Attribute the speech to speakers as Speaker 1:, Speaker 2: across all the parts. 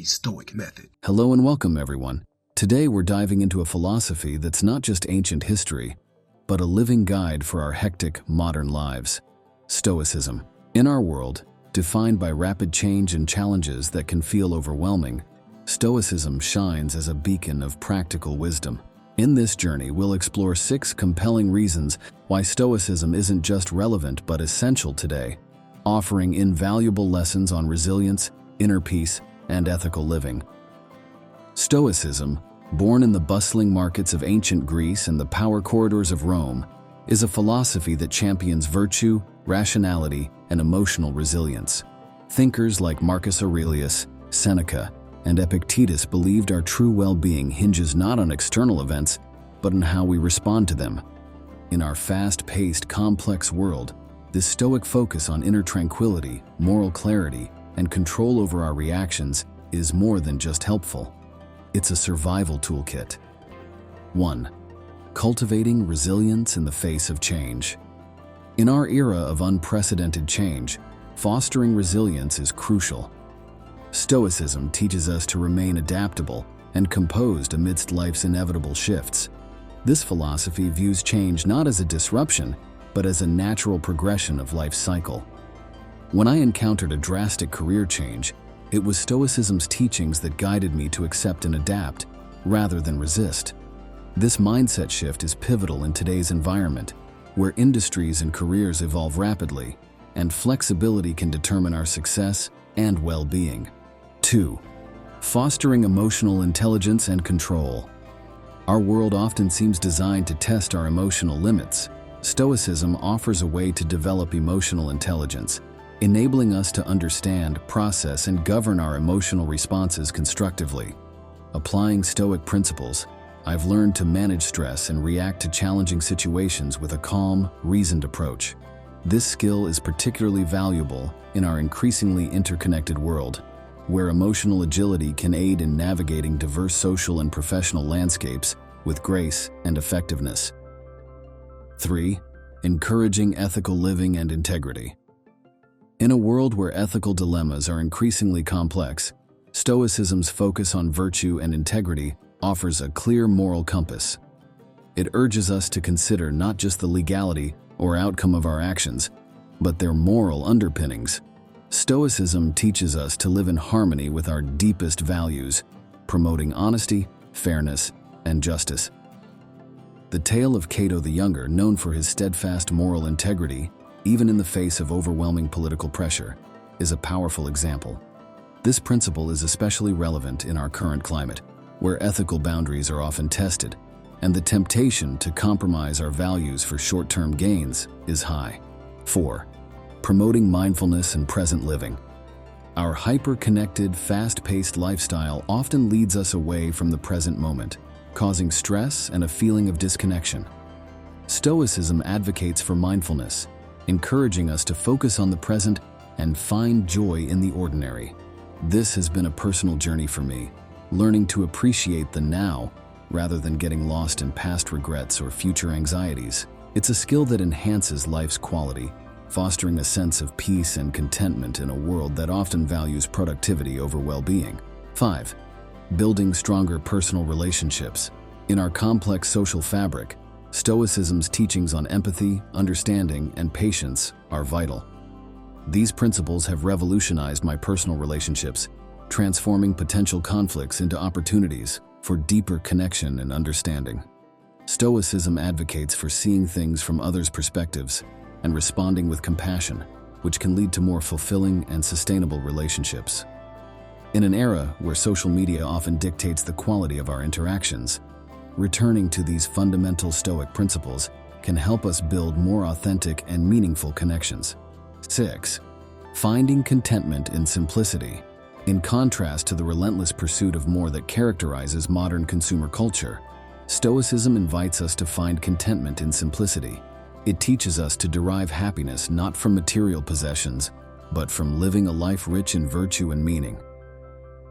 Speaker 1: the Stoic method.
Speaker 2: Hello and welcome, everyone. Today we're diving into a philosophy that's not just ancient history, but a living guide for our hectic, modern lives. Stoicism. In our world, defined by rapid change and challenges that can feel overwhelming, Stoicism shines as a beacon of practical wisdom. In this journey, we'll explore 6 compelling reasons why Stoicism isn't just relevant but essential today, offering invaluable lessons on resilience, inner peace, and ethical living. Stoicism, born in the bustling markets of ancient Greece and the power corridors of Rome, is a philosophy that champions virtue, rationality, and emotional resilience. Thinkers like Marcus Aurelius, Seneca, and Epictetus believed our true well-being hinges not on external events, but on how we respond to them. In our fast-paced, complex world, this Stoic focus on inner tranquility, moral clarity, and control over our reactions is more than just helpful. It's a survival toolkit. 1. Cultivating resilience in the face of change. In our era of unprecedented change, fostering resilience is crucial. Stoicism teaches us to remain adaptable and composed amidst life's inevitable shifts. This philosophy views change not as a disruption, but as a natural progression of life's cycle. When I encountered a drastic career change, it was Stoicism's teachings that guided me to accept and adapt, rather than resist. This mindset shift is pivotal in today's environment, where industries and careers evolve rapidly, and flexibility can determine our success and well-being. 2. Fostering emotional intelligence and control. Our world often seems designed to test our emotional limits. Stoicism offers a way to develop emotional intelligence, enabling us to understand, process, and govern our emotional responses constructively. Applying Stoic principles, I've learned to manage stress and react to challenging situations with a calm, reasoned approach. This skill is particularly valuable in our increasingly interconnected world, where emotional agility can aid in navigating diverse social and professional landscapes with grace and effectiveness. 3. Encouraging ethical living and integrity. In a world where ethical dilemmas are increasingly complex, Stoicism's focus on virtue and integrity offers a clear moral compass. It urges us to consider not just the legality or outcome of our actions, but their moral underpinnings. Stoicism teaches us to live in harmony with our deepest values, promoting honesty, fairness, and justice. The tale of Cato the Younger, known for his steadfast moral integrity, even in the face of overwhelming political pressure, is a powerful example. This principle is especially relevant in our current climate, where ethical boundaries are often tested, and the temptation to compromise our values for short-term gains is high. 4. Promoting mindfulness and present living. Our hyper-connected, fast-paced lifestyle often leads us away from the present moment, causing stress and a feeling of disconnection. Stoicism advocates for mindfulness, encouraging us to focus on the present and find joy in the ordinary. This has been a personal journey for me, learning to appreciate the now rather than getting lost in past regrets or future anxieties. It's a skill that enhances life's quality, fostering a sense of peace and contentment in a world that often values productivity over well-being. 5. Building stronger personal relationships. In our complex social fabric, Stoicism's teachings on empathy, understanding, and patience are vital. These principles have revolutionized my personal relationships, transforming potential conflicts into opportunities for deeper connection and understanding. Stoicism advocates for seeing things from others' perspectives and responding with compassion, which can lead to more fulfilling and sustainable relationships. In an era where social media often dictates the quality of our interactions, returning to these fundamental Stoic principles can help us build more authentic and meaningful connections. 6. Finding contentment in simplicity. In contrast to the relentless pursuit of more that characterizes modern consumer culture, Stoicism invites us to find contentment in simplicity. It teaches us to derive happiness not from material possessions, but from living a life rich in virtue and meaning.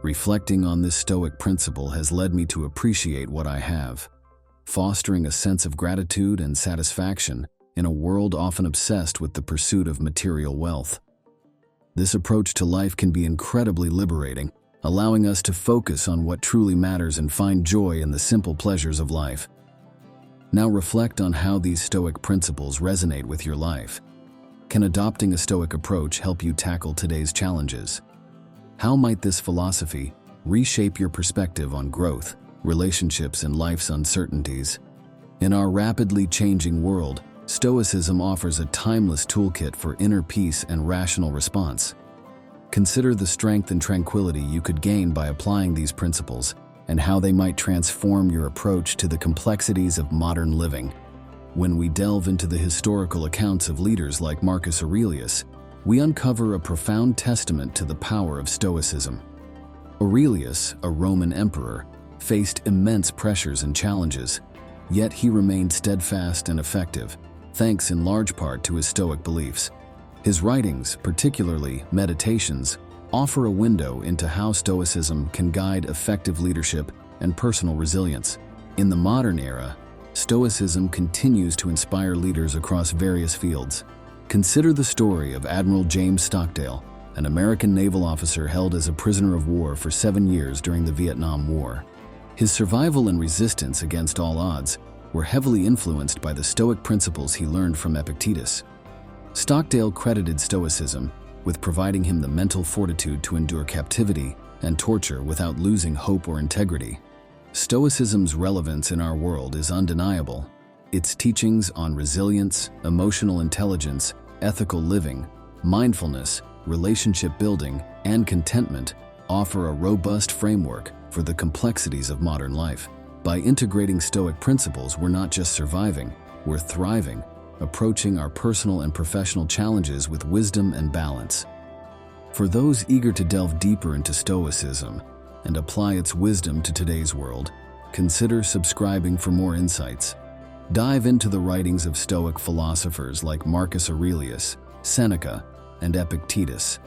Speaker 2: Reflecting on this Stoic principle has led me to appreciate what I have, fostering a sense of gratitude and satisfaction in a world often obsessed with the pursuit of material wealth. This approach to life can be incredibly liberating, allowing us to focus on what truly matters and find joy in the simple pleasures of life. Now reflect on how these Stoic principles resonate with your life. Can adopting a Stoic approach help you tackle today's challenges? How might this philosophy reshape your perspective on growth, relationships, and life's uncertainties? In our rapidly changing world, Stoicism offers a timeless toolkit for inner peace and rational response. Consider the strength and tranquility you could gain by applying these principles and how they might transform your approach to the complexities of modern living. When we delve into the historical accounts of leaders like Marcus Aurelius, we uncover a profound testament to the power of Stoicism. Aurelius, a Roman emperor, faced immense pressures and challenges, yet he remained steadfast and effective, thanks in large part to his Stoic beliefs. His writings, particularly Meditations, offer a window into how Stoicism can guide effective leadership and personal resilience. In the modern era, Stoicism continues to inspire leaders across various fields. Consider the story of Admiral James Stockdale, an American naval officer held as a prisoner of war for 7 years during the Vietnam War. His survival and resistance against all odds were heavily influenced by the Stoic principles he learned from Epictetus. Stockdale credited Stoicism with providing him the mental fortitude to endure captivity and torture without losing hope or integrity. Stoicism's relevance in our world is undeniable. Its teachings on resilience, emotional intelligence, ethical living, mindfulness, relationship building, and contentment offer a robust framework for the complexities of modern life. By integrating Stoic principles, we're not just surviving, we're thriving, approaching our personal and professional challenges with wisdom and balance. For those eager to delve deeper into Stoicism and apply its wisdom to today's world, consider subscribing for more insights. Dive into the writings of Stoic philosophers like Marcus Aurelius, Seneca, and Epictetus.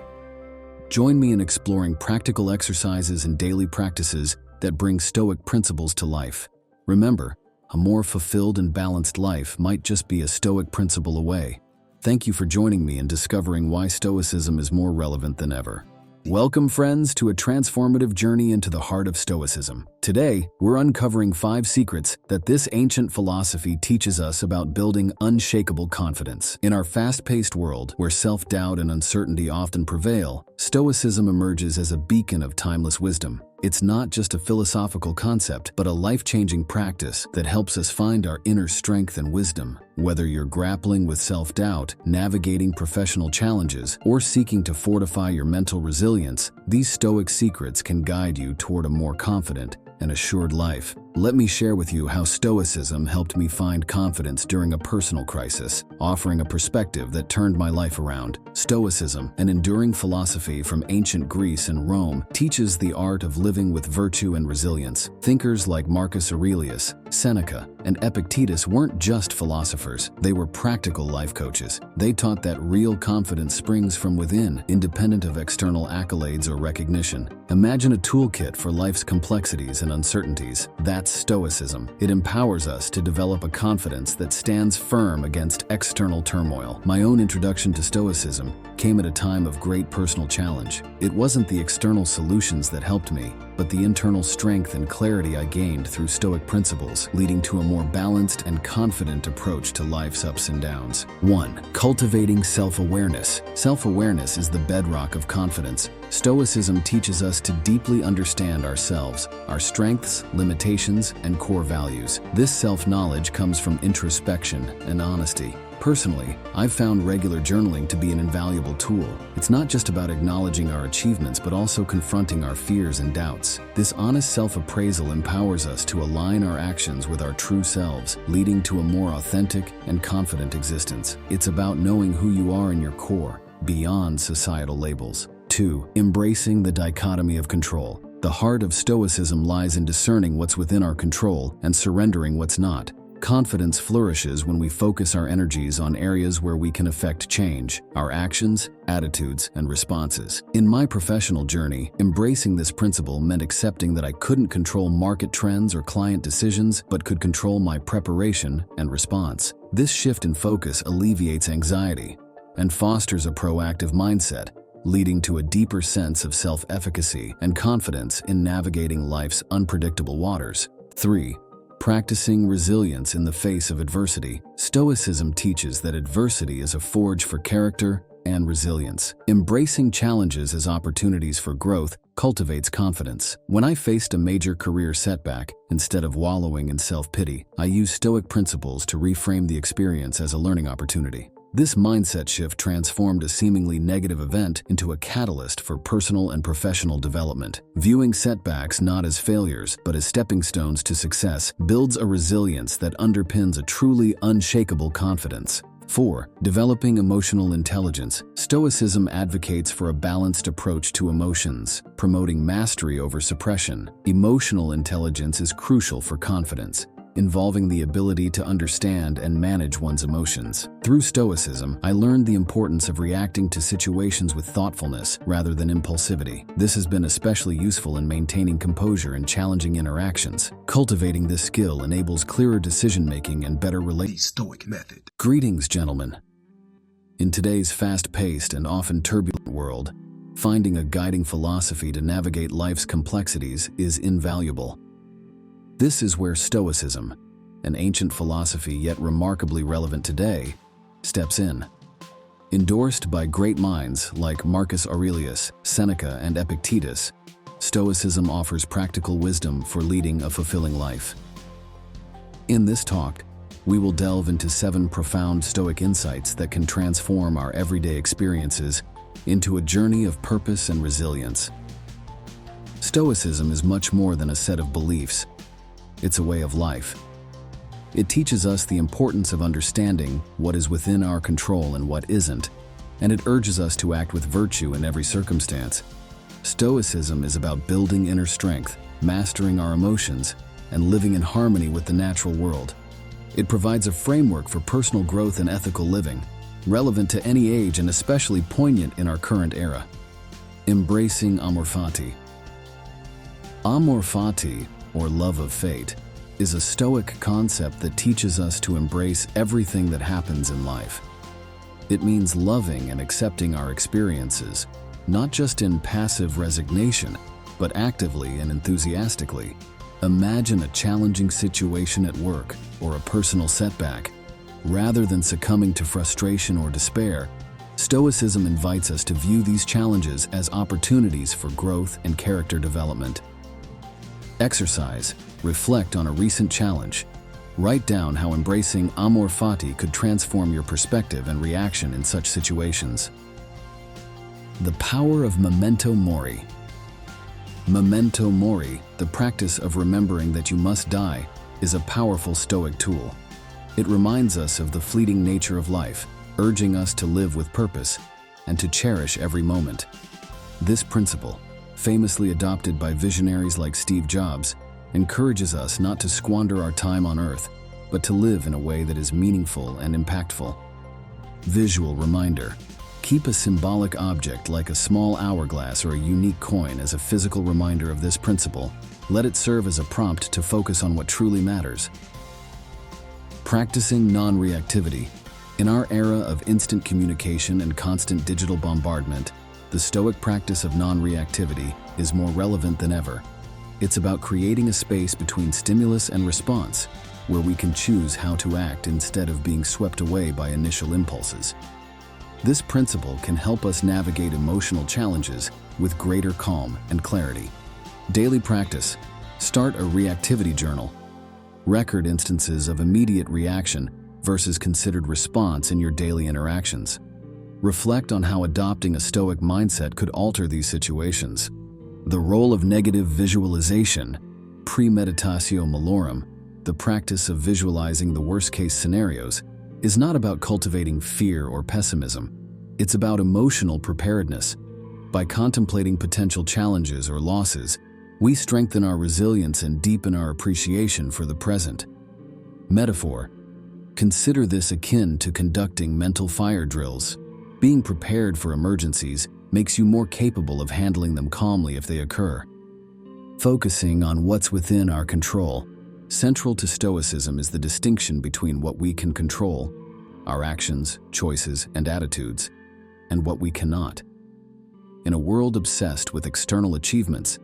Speaker 2: Join me in exploring practical exercises and daily practices that bring Stoic principles to life. Remember, a more fulfilled and balanced life might just be a Stoic principle away. Thank you for joining me in discovering why Stoicism is more relevant than ever. Welcome, friends, to a transformative journey into the heart of Stoicism. Today, we're uncovering 5 secrets that this ancient philosophy teaches us about building unshakable confidence. In our fast-paced world, where self-doubt and uncertainty often prevail, Stoicism emerges as a beacon of timeless wisdom. It's not just a philosophical concept, but a life-changing practice that helps us find our inner strength and wisdom. Whether you're grappling with self-doubt, navigating professional challenges, or seeking to fortify your mental resilience, these Stoic secrets can guide you toward a more confident and assured life. Let me share with you how Stoicism helped me find confidence during a personal crisis, offering a perspective that turned my life around. Stoicism, an enduring philosophy from ancient Greece and Rome, teaches the art of living with virtue and resilience. Thinkers like Marcus Aurelius, Seneca, and Epictetus weren't just philosophers, they were practical life coaches. They taught that real confidence springs from within, independent of external accolades or recognition. Imagine a toolkit for life's complexities and uncertainties. That's Stoicism. It empowers us to develop a confidence that stands firm against external turmoil. My own introduction to Stoicism came at a time of great personal challenge. It wasn't the external solutions that helped me, but the internal strength and clarity I gained through Stoic principles, leading to a more balanced and confident approach to life's ups and downs. 1. Cultivating self-awareness. Self-awareness is the bedrock of confidence. Stoicism teaches us to deeply understand ourselves, our strengths, limitations, and core values. This self-knowledge comes from introspection and honesty. Personally, I've found regular journaling to be an invaluable tool. It's not just about acknowledging our achievements, but also confronting our fears and doubts. This honest self-appraisal empowers us to align our actions with our true selves, leading to a more authentic and confident existence. It's about knowing who you are in your core, beyond societal labels. 2. Embracing the dichotomy of control. The heart of Stoicism lies in discerning what's within our control and surrendering what's not. Confidence flourishes when we focus our energies on areas where we can affect change, our actions, attitudes, and responses. In my professional journey, embracing this principle meant accepting that I couldn't control market trends or client decisions, but could control my preparation and response. This shift in focus alleviates anxiety and fosters a proactive mindset, leading to a deeper sense of self-efficacy and confidence in navigating life's unpredictable waters. 3. Practicing resilience in the face of adversity. Stoicism teaches that adversity is a forge for character and resilience. Embracing challenges as opportunities for growth cultivates confidence. When I faced a major career setback, instead of wallowing in self-pity, I used Stoic principles to reframe the experience as a learning opportunity. This mindset shift transformed a seemingly negative event into a catalyst for personal and professional development. Viewing setbacks not as failures, but as stepping stones to success builds a resilience that underpins a truly unshakable confidence. 4. Developing emotional intelligence. Stoicism advocates for a balanced approach to emotions, promoting mastery over suppression. Emotional intelligence is crucial for confidence, involving the ability to understand and manage one's emotions. Through Stoicism, I learned the importance of reacting to situations with thoughtfulness rather than impulsivity. This has been especially useful in maintaining composure in challenging interactions. Cultivating this skill enables clearer decision-making and better relationships.
Speaker 1: The Stoic method.
Speaker 2: Greetings, gentlemen. In today's fast-paced and often turbulent world, finding a guiding philosophy to navigate life's complexities is invaluable. This is where Stoicism, an ancient philosophy yet remarkably relevant today, steps in. Endorsed by great minds like Marcus Aurelius, Seneca, and Epictetus, Stoicism offers practical wisdom for leading a fulfilling life. In this talk, we will delve into 7 profound Stoic insights that can transform our everyday experiences into a journey of purpose and resilience. Stoicism is much more than a set of beliefs. It's a way of life. It teaches us the importance of understanding what is within our control and what isn't, and it urges us to act with virtue in every circumstance. Stoicism is about building inner strength, mastering our emotions, and living in harmony with the natural world. It provides a framework for personal growth and ethical living, relevant to any age and especially poignant in our current era. Embracing Amor Fati. Amor Fati, or love of fate, is a Stoic concept that teaches us to embrace everything that happens in life. It means loving and accepting our experiences, not just in passive resignation, but actively and enthusiastically. Imagine a challenging situation at work or a personal setback. Rather than succumbing to frustration or despair, Stoicism invites us to view these challenges as opportunities for growth and character development. Exercise. Reflect on a recent challenge. Write down how embracing Amor Fati could transform your perspective and reaction in such situations. The power of Memento Mori. Memento Mori, the practice of remembering that you must die, is a powerful Stoic tool. It reminds us of the fleeting nature of life, urging us to live with purpose and to cherish every moment. This principle, famously adopted by visionaries like Steve Jobs, encourages us not to squander our time on Earth, but to live in a way that is meaningful and impactful. Visual reminder. Keep a symbolic object like a small hourglass or a unique coin as a physical reminder of this principle. Let it serve as a prompt to focus on what truly matters. Practicing non-reactivity. In our era of instant communication and constant digital bombardment, the Stoic practice of non-reactivity is more relevant than ever. It's about creating a space between stimulus and response, where we can choose how to act instead of being swept away by initial impulses. This principle can help us navigate emotional challenges with greater calm and clarity. Daily practice. Start a reactivity journal. Record instances of immediate reaction versus considered response in your daily interactions. Reflect on how adopting a Stoic mindset could alter these situations. The role of negative visualization. Premeditatio malorum, the practice of visualizing the worst-case scenarios, is not about cultivating fear or pessimism. It's about emotional preparedness. By contemplating potential challenges or losses, we strengthen our resilience and deepen our appreciation for the present. Metaphor. Consider this akin to conducting mental fire drills. Being prepared for emergencies makes you more capable of handling them calmly if they occur. Focusing on what's within our control. Central to Stoicism is the distinction between what we can control, our actions, choices, and attitudes, and what we cannot. In a world obsessed with external achievements,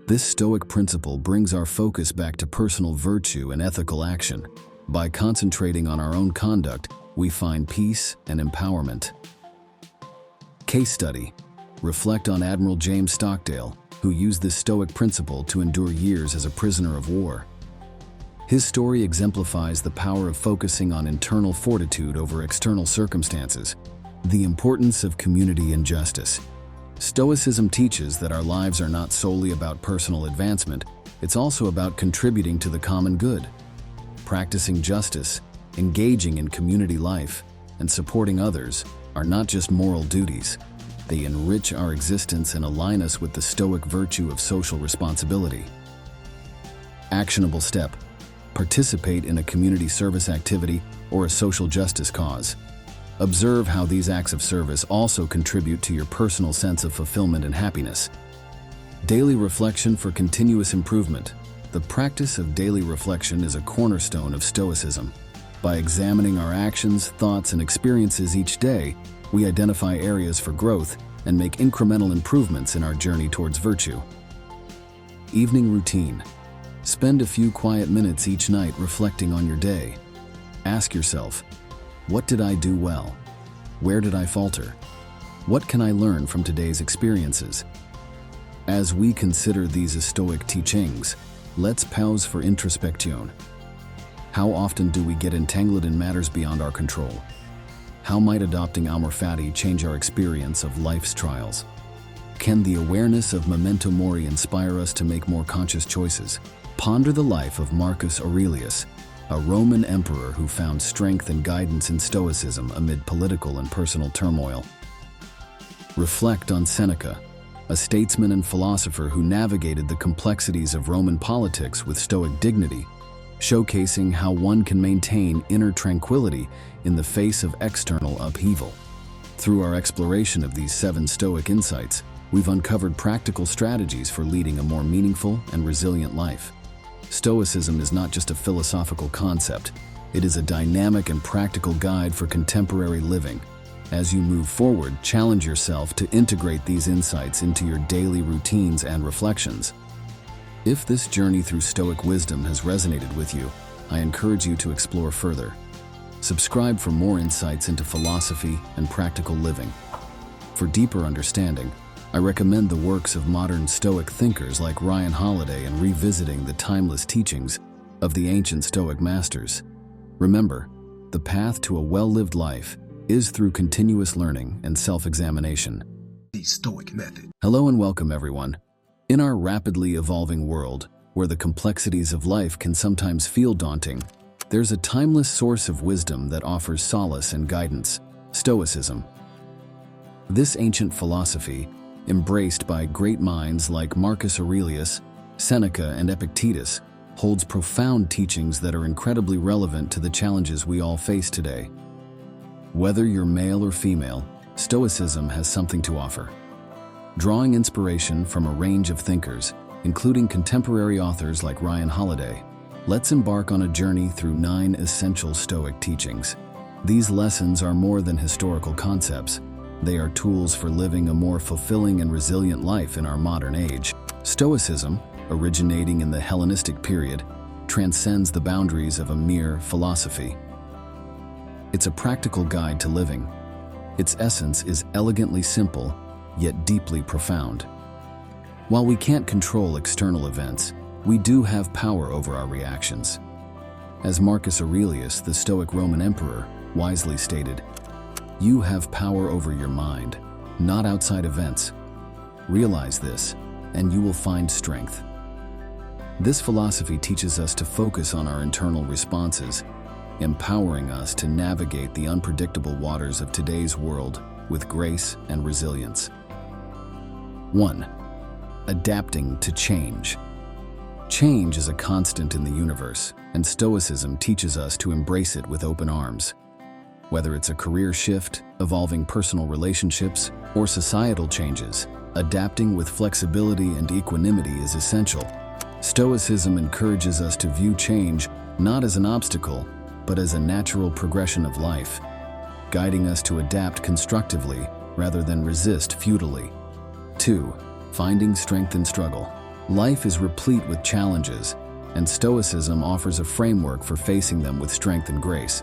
Speaker 2: this Stoic principle brings our focus back to personal virtue and ethical action. By concentrating on our own conduct, we find peace and empowerment. Case study. Reflect on Admiral James Stockdale, who used this Stoic principle to endure years as a prisoner of war. His story exemplifies the power of focusing on internal fortitude over external circumstances, the importance of community and justice. Stoicism teaches that our lives are not solely about personal advancement, it's also about contributing to the common good. Practicing justice, engaging in community life, and supporting others are not just moral duties. They enrich our existence and align us with the Stoic virtue of social responsibility. Actionable step. Participate in a community service activity or a social justice cause. Observe how these acts of service also contribute to your personal sense of fulfillment and happiness. Daily reflection for continuous improvement. The practice of daily reflection is a cornerstone of Stoicism. By examining our actions, thoughts, and experiences each day, we identify areas for growth and make incremental improvements in our journey towards virtue. Evening routine. Spend a few quiet minutes each night reflecting on your day. Ask yourself, what did I do well? Where did I falter? What can I learn from today's experiences? As we consider these Stoic teachings, let's pause for introspection. How often do we get entangled in matters beyond our control? How might adopting Amor Fati change our experience of life's trials? Can the awareness of Memento Mori inspire us to make more conscious choices? Ponder the life of Marcus Aurelius, a Roman emperor who found strength and guidance in Stoicism amid political and personal turmoil. Reflect on Seneca, a statesman and philosopher who navigated the complexities of Roman politics with Stoic dignity, showcasing how one can maintain inner tranquility in the face of external upheaval. Through our exploration of these 7 Stoic insights, we've uncovered practical strategies for leading a more meaningful and resilient life. Stoicism is not just a philosophical concept, it is a dynamic and practical guide for contemporary living. As you move forward, challenge yourself to integrate these insights into your daily routines and reflections. If this journey through Stoic wisdom has resonated with you, I encourage you to explore further. Subscribe for more insights into philosophy and practical living. For deeper understanding, I recommend the works of modern Stoic thinkers like Ryan Holiday and revisiting the timeless teachings of the ancient Stoic masters. Remember, the path to a well-lived life is through continuous learning and self-examination.
Speaker 1: The Stoic method.
Speaker 2: Hello and welcome, everyone. In our rapidly evolving world, where the complexities of life can sometimes feel daunting, there's a timeless source of wisdom that offers solace and guidance: Stoicism. This ancient philosophy, embraced by great minds like Marcus Aurelius, Seneca, and Epictetus, holds profound teachings that are incredibly relevant to the challenges we all face today. Whether you're male or female, Stoicism has something to offer. Drawing inspiration from a range of thinkers, including contemporary authors like Ryan Holiday, let's embark on a journey through 9 essential Stoic teachings. These lessons are more than historical concepts. They are tools for living a more fulfilling and resilient life in our modern age. Stoicism, originating in the Hellenistic period, transcends the boundaries of a mere philosophy. It's a practical guide to living. Its essence is elegantly simple, yet deeply profound. While we can't control external events, we do have power over our reactions. As Marcus Aurelius, the Stoic Roman emperor, wisely stated, "You have power over your mind, not outside events. Realize this, and you will find strength." This philosophy teaches us to focus on our internal responses, empowering us to navigate the unpredictable waters of today's world with grace and resilience. 1. Adapting to change. Change is a constant in the universe, and Stoicism teaches us to embrace it with open arms. Whether it's a career shift, evolving personal relationships, or societal changes, adapting with flexibility and equanimity is essential. Stoicism encourages us to view change not as an obstacle, but as a natural progression of life, guiding us to adapt constructively rather than resist futilely. 2. Finding strength in struggle. Life is replete with challenges, and Stoicism offers a framework for facing them with strength and grace.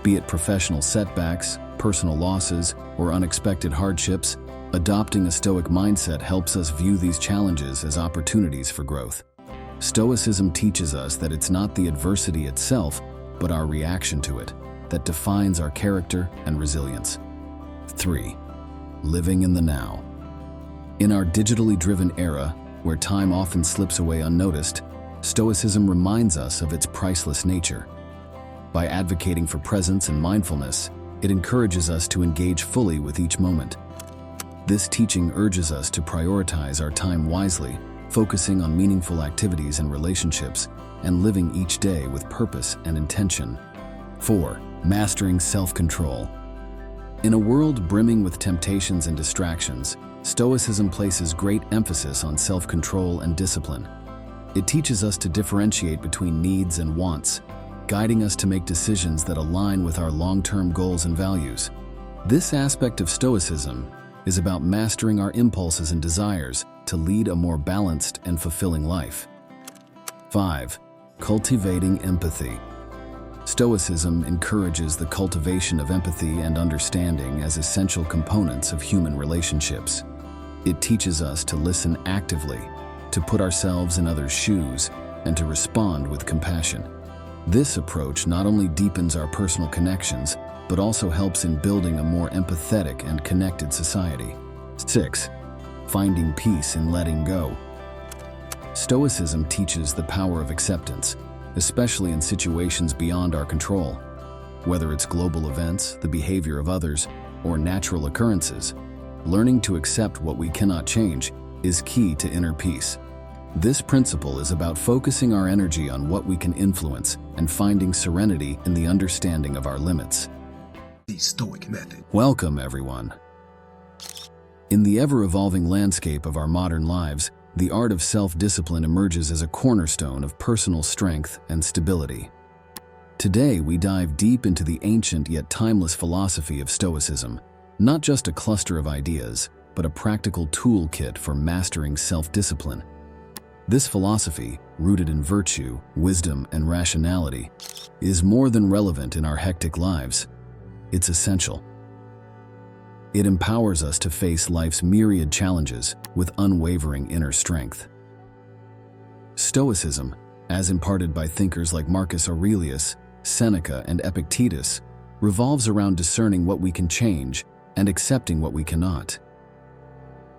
Speaker 2: Be it professional setbacks, personal losses, or unexpected hardships, adopting a Stoic mindset helps us view these challenges as opportunities for growth. Stoicism teaches us that it's not the adversity itself, but our reaction to it, that defines our character and resilience. 3. Living in the now. In our digitally driven era, where time often slips away unnoticed, Stoicism reminds us of its priceless nature. By advocating for presence and mindfulness, it encourages us to engage fully with each moment. This teaching urges us to prioritize our time wisely, focusing on meaningful activities and relationships, and living each day with purpose and intention. 4. Mastering self-control. In a world brimming with temptations and distractions, Stoicism places great emphasis on self-control and discipline. It teaches us to differentiate between needs and wants, guiding us to make decisions that align with our long-term goals and values. This aspect of Stoicism is about mastering our impulses and desires to lead a more balanced and fulfilling life. 5. Cultivating empathy. Stoicism encourages the cultivation of empathy and understanding as essential components of human relationships. It teaches us to listen actively, to put ourselves in others' shoes, and to respond with compassion. This approach not only deepens our personal connections, but also helps in building a more empathetic and connected society. 6. Finding peace in letting go. Stoicism teaches the power of acceptance, especially in situations beyond our control. Whether it's global events, the behavior of others, or natural occurrences, learning to accept what we cannot change is key to inner peace. This principle is about focusing our energy on what we can influence and finding serenity in the understanding of our limits.
Speaker 1: The Stoic Method.
Speaker 2: Welcome, everyone. In the ever-evolving landscape of our modern lives, the art of self-discipline emerges as a cornerstone of personal strength and stability. Today, we dive deep into the ancient yet timeless philosophy of Stoicism, not just a cluster of ideas, but a practical toolkit for mastering self-discipline. This philosophy, rooted in virtue, wisdom, and rationality, is more than relevant in our hectic lives. It's essential. It empowers us to face life's myriad challenges with unwavering inner strength. Stoicism, as imparted by thinkers like Marcus Aurelius, Seneca, and Epictetus, revolves around discerning what we can change and accepting what we cannot.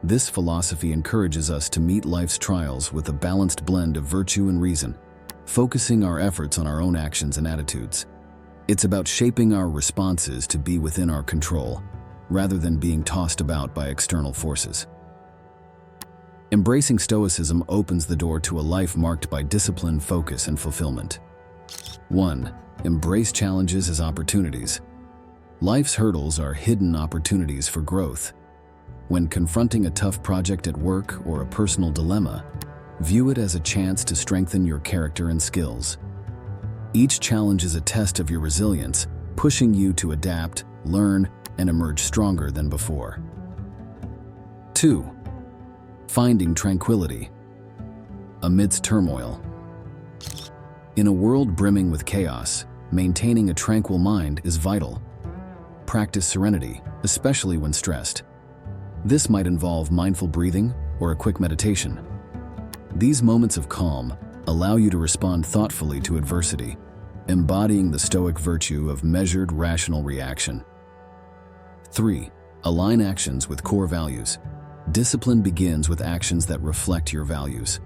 Speaker 2: This philosophy encourages us to meet life's trials with a balanced blend of virtue and reason, focusing our efforts on our own actions and attitudes. It's about shaping our responses to be within our control, rather than being tossed about by external forces. Embracing Stoicism opens the door to a life marked by discipline, focus, and fulfillment. 1. Embrace challenges as opportunities. Life's hurdles are hidden opportunities for growth. When confronting a tough project at work or a personal dilemma, view it as a chance to strengthen your character and skills. Each challenge is a test of your resilience, pushing you to adapt, learn, and emerge stronger than before. 2. Finding tranquility. Amidst turmoil. In a world brimming with chaos, maintaining a tranquil mind is vital. Practice serenity, especially when stressed. This might involve mindful breathing or a quick meditation. These moments of calm allow you to respond thoughtfully to adversity, embodying the Stoic virtue of measured, rational reaction. 3. Align actions with core values. Discipline begins with actions that reflect your values.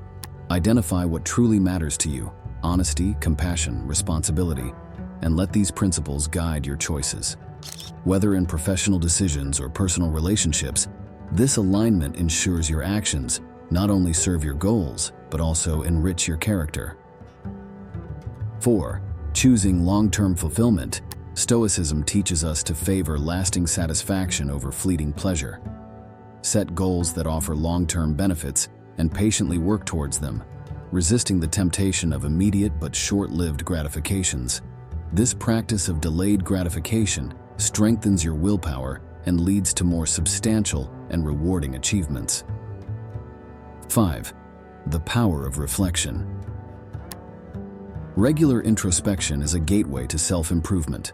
Speaker 2: Identify what truly matters to you: honesty, compassion, responsibility, and let these principles guide your choices. Whether in professional decisions or personal relationships, this alignment ensures your actions not only serve your goals, but also enrich your character. 4. Choosing long-term fulfillment. Stoicism teaches us to favor lasting satisfaction over fleeting pleasure. Set goals that offer long-term benefits and patiently work towards them, resisting the temptation of immediate but short-lived gratifications. This practice of delayed gratification strengthens your willpower and leads to more substantial and rewarding achievements. 5. The power of reflection. Regular introspection is a gateway to self-improvement.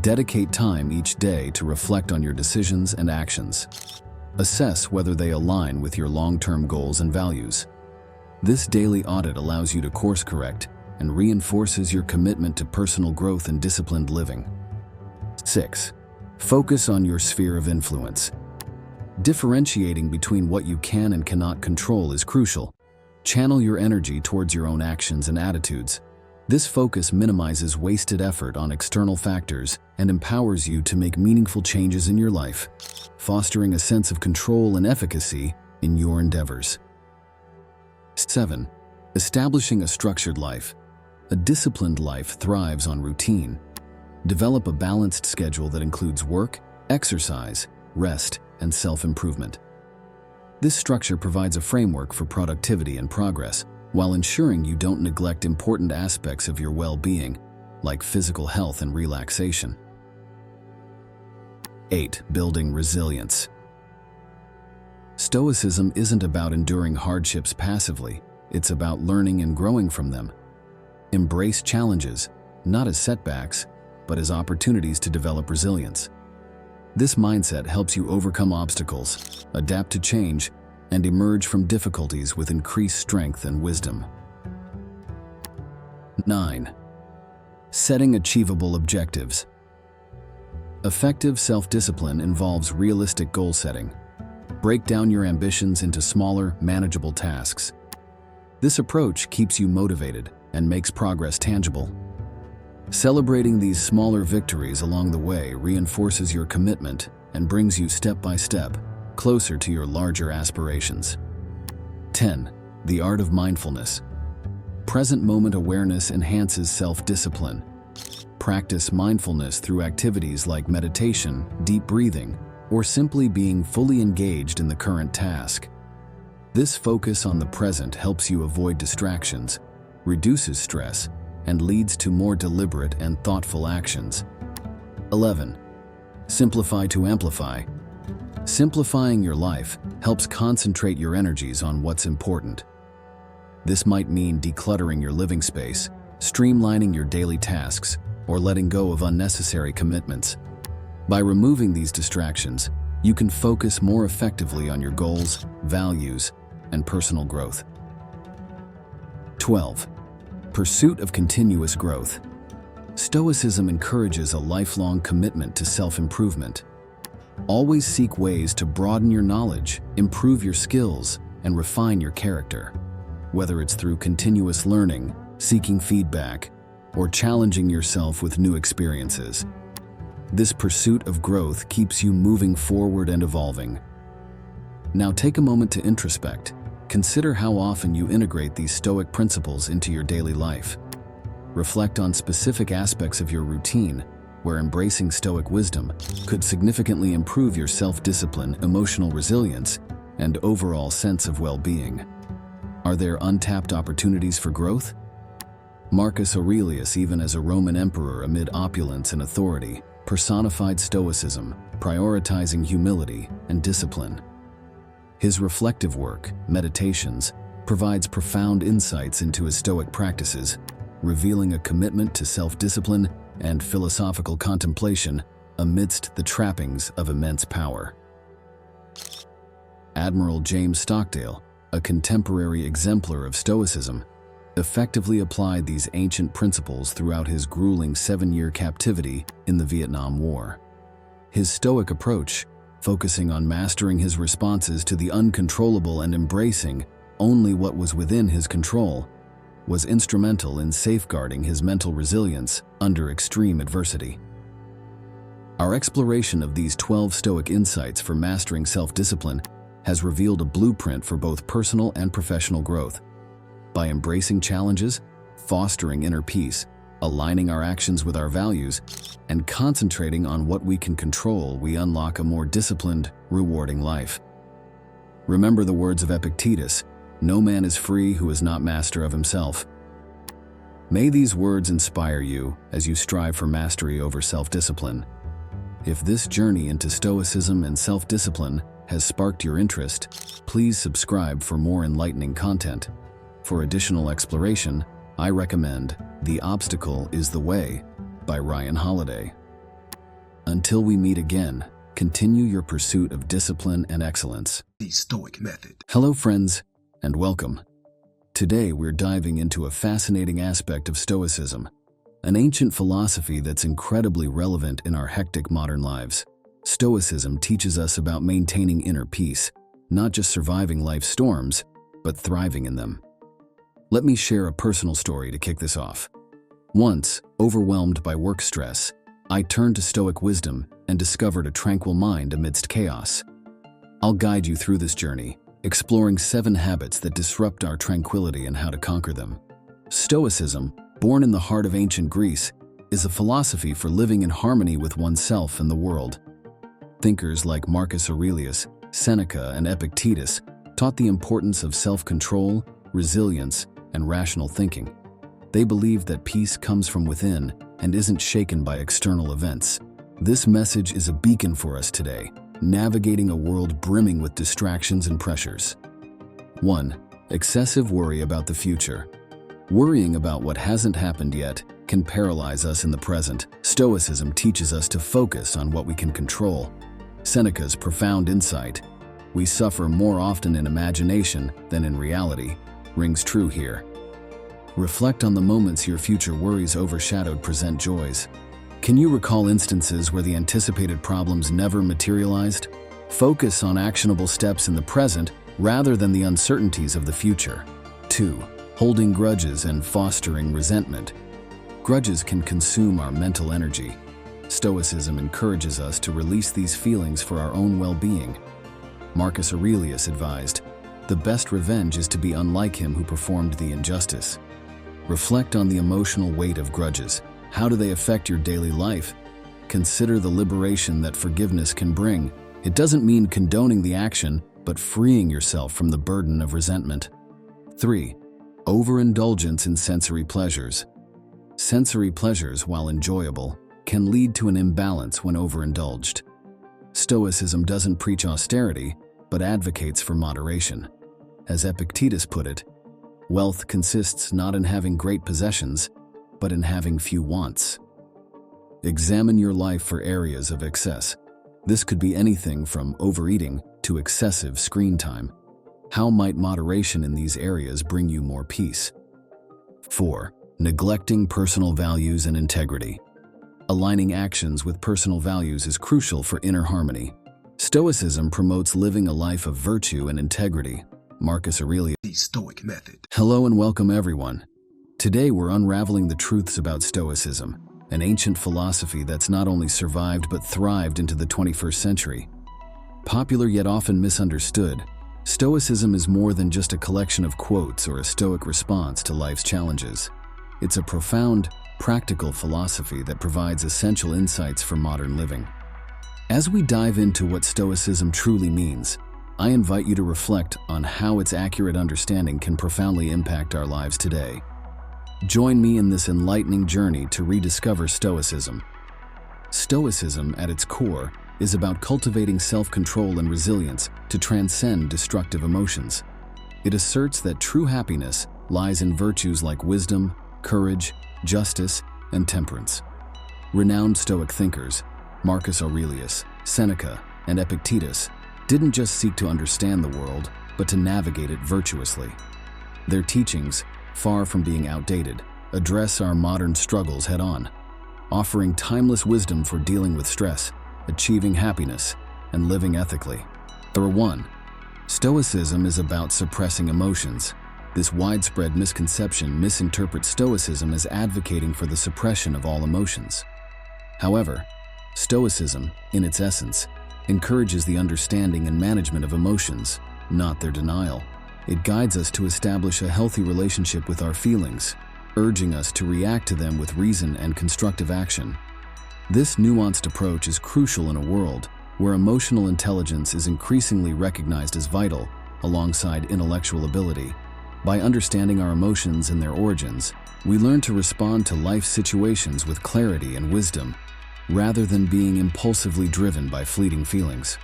Speaker 2: Dedicate time each day to reflect on your decisions and actions. Assess whether they align with your long-term goals and values. This daily audit allows you to course-correct and reinforces your commitment to personal growth and disciplined living. 6. Focus on your sphere of influence. Differentiating between what you can and cannot control is crucial. Channel your energy towards your own actions and attitudes. This focus minimizes wasted effort on external factors and empowers you to make meaningful changes in your life, fostering a sense of control and efficacy in your endeavors. 7. Establishing a structured life. A disciplined life thrives on routine. Develop a balanced schedule that includes work, exercise, rest, and self-improvement. This structure provides a framework for productivity and progress, while ensuring you don't neglect important aspects of your well-being, like physical health and relaxation. 8. Building resilience. Stoicism isn't about enduring hardships passively, it's about learning and growing from them. Embrace challenges, not as setbacks, but as opportunities to develop resilience. This mindset helps you overcome obstacles, adapt to change, and emerge from difficulties with increased strength and wisdom. 9. Setting achievable objectives. Effective self-discipline involves realistic goal setting. Break down your ambitions into smaller, manageable tasks. This approach keeps you motivated and makes progress tangible. Celebrating these smaller victories along the way reinforces your commitment and brings you step by step closer to your larger aspirations. 10. The art of mindfulness. Present moment awareness enhances self-discipline. Practice mindfulness through activities like meditation, deep breathing, or simply being fully engaged in the current task. This focus on the present helps you avoid distractions, reduces stress, and leads to more deliberate and thoughtful actions. 11. Simplify to amplify. Simplifying your life helps concentrate your energies on what's important. This might mean decluttering your living space, streamlining your daily tasks, or letting go of unnecessary commitments. By removing these distractions, you can focus more effectively on your goals, values, and personal growth. 12. Pursuit of continuous growth. Stoicism encourages a lifelong commitment to self-improvement. Always seek ways to broaden your knowledge, improve your skills, and refine your character. Whether it's through continuous learning, seeking feedback, or challenging yourself with new experiences. This pursuit of growth keeps you moving forward and evolving. Now take a moment to introspect. Consider how often you integrate these Stoic principles into your daily life. Reflect on specific aspects of your routine where embracing Stoic wisdom could significantly improve your self-discipline, emotional resilience, and overall sense of well-being. Are there untapped opportunities for growth? Marcus Aurelius, even as a Roman emperor amid opulence and authority, personified Stoicism, prioritizing humility and discipline. His reflective work, Meditations, provides profound insights into his Stoic practices, revealing a commitment to self-discipline and philosophical contemplation amidst the trappings of immense power. Admiral James Stockdale, a contemporary exemplar of Stoicism, effectively applied these ancient principles throughout his grueling 7-year captivity in the Vietnam War. His Stoic approach, focusing on mastering his responses to the uncontrollable and embracing only what was within his control, was instrumental in safeguarding his mental resilience under extreme adversity. Our exploration of these 12 Stoic insights for mastering self-discipline has revealed a blueprint for both personal and professional growth. By embracing challenges, fostering inner peace, aligning our actions with our values, and concentrating on what we can control, we unlock a more disciplined, rewarding life. Remember the words of Epictetus, "No man is free who is not master of himself." May these words inspire you as you strive for mastery over self-discipline. If this journey into Stoicism and self-discipline has sparked your interest, please subscribe for more enlightening content. For additional exploration, I recommend The Obstacle is the Way by Ryan Holiday. Until we meet again, continue your pursuit of discipline and excellence.
Speaker 1: The Stoic Method.
Speaker 2: Hello friends, and welcome. Today we're diving into a fascinating aspect of Stoicism, an ancient philosophy that's incredibly relevant in our hectic modern lives. Stoicism teaches us about maintaining inner peace, not just surviving life's storms, but thriving in them. Let me share a personal story to kick this off. Once, overwhelmed by work stress, I turned to Stoic wisdom and discovered a tranquil mind amidst chaos. I'll guide you through this journey, exploring 7 habits that disrupt our tranquility and how to conquer them. Stoicism, born in the heart of ancient Greece, is a philosophy for living in harmony with oneself and the world. Thinkers like Marcus Aurelius, Seneca, and Epictetus taught the importance of self-control, resilience, and rational thinking. They believed that peace comes from within and isn't shaken by external events. This message is a beacon for us today, navigating a world brimming with distractions and pressures. 1. Excessive worry about the future. Worrying about what hasn't happened yet can paralyze us in the present. Stoicism teaches us to focus on what we can control. Seneca's profound insight, "We suffer more often in imagination than in reality," rings true here. Reflect on the moments your future worries overshadowed present joys. Can you recall instances where the anticipated problems never materialized? Focus on actionable steps in the present rather than the uncertainties of the future. 2. Holding grudges and fostering resentment. Grudges can consume our mental energy. Stoicism encourages us to release these feelings for our own well-being. Marcus Aurelius advised, "The best revenge is to be unlike him who performed the injustice." Reflect on the emotional weight of grudges. How do they affect your daily life? Consider the liberation that forgiveness can bring. It doesn't mean condoning the action, but freeing yourself from the burden of resentment. 3. Overindulgence in sensory pleasures. Sensory pleasures, while enjoyable, can lead to an imbalance when overindulged. Stoicism doesn't preach austerity, but advocates for moderation. As Epictetus put it, "Wealth consists not in having great possessions, but in having few wants." Examine your life for areas of excess. This could be anything from overeating to excessive screen time. How might moderation in these areas bring you more peace? 4. Neglecting personal values and integrity. Aligning actions with personal values is crucial for inner harmony. Stoicism promotes living a life of virtue and integrity. Marcus Aurelius.
Speaker 1: The Stoic Method.
Speaker 2: Hello and welcome everyone. Today we're unraveling the truths about Stoicism, an ancient philosophy that's not only survived but thrived into the 21st century. Popular yet often misunderstood, Stoicism is more than just a collection of quotes or a stoic response to life's challenges. It's a profound, practical philosophy that provides essential insights for modern living. As we dive into what Stoicism truly means, I invite you to reflect on how its accurate understanding can profoundly impact our lives today. Join me in this enlightening journey to rediscover Stoicism. Stoicism, at its core, is about cultivating self-control and resilience to transcend destructive emotions. It asserts that true happiness lies in virtues like wisdom, courage, justice, and temperance. Renowned Stoic thinkers, Marcus Aurelius, Seneca, and Epictetus, didn't just seek to understand the world, but to navigate it virtuously. Their teachings, far from being outdated, address our modern struggles head-on, offering timeless wisdom for dealing with stress, achieving happiness, and living ethically. Number 1. Stoicism is about suppressing emotions. This widespread misconception misinterprets Stoicism as advocating for the suppression of all emotions. However, Stoicism, in its essence, encourages the understanding and management of emotions, not their denial. It guides us to establish a healthy relationship with our feelings, urging us to react to them with reason and constructive action. This nuanced approach is crucial in a world where emotional intelligence is increasingly recognized as vital, alongside intellectual ability. By understanding our emotions and their origins, we learn to respond to life situations with clarity and wisdom. rather than being impulsively driven by fleeting feelings.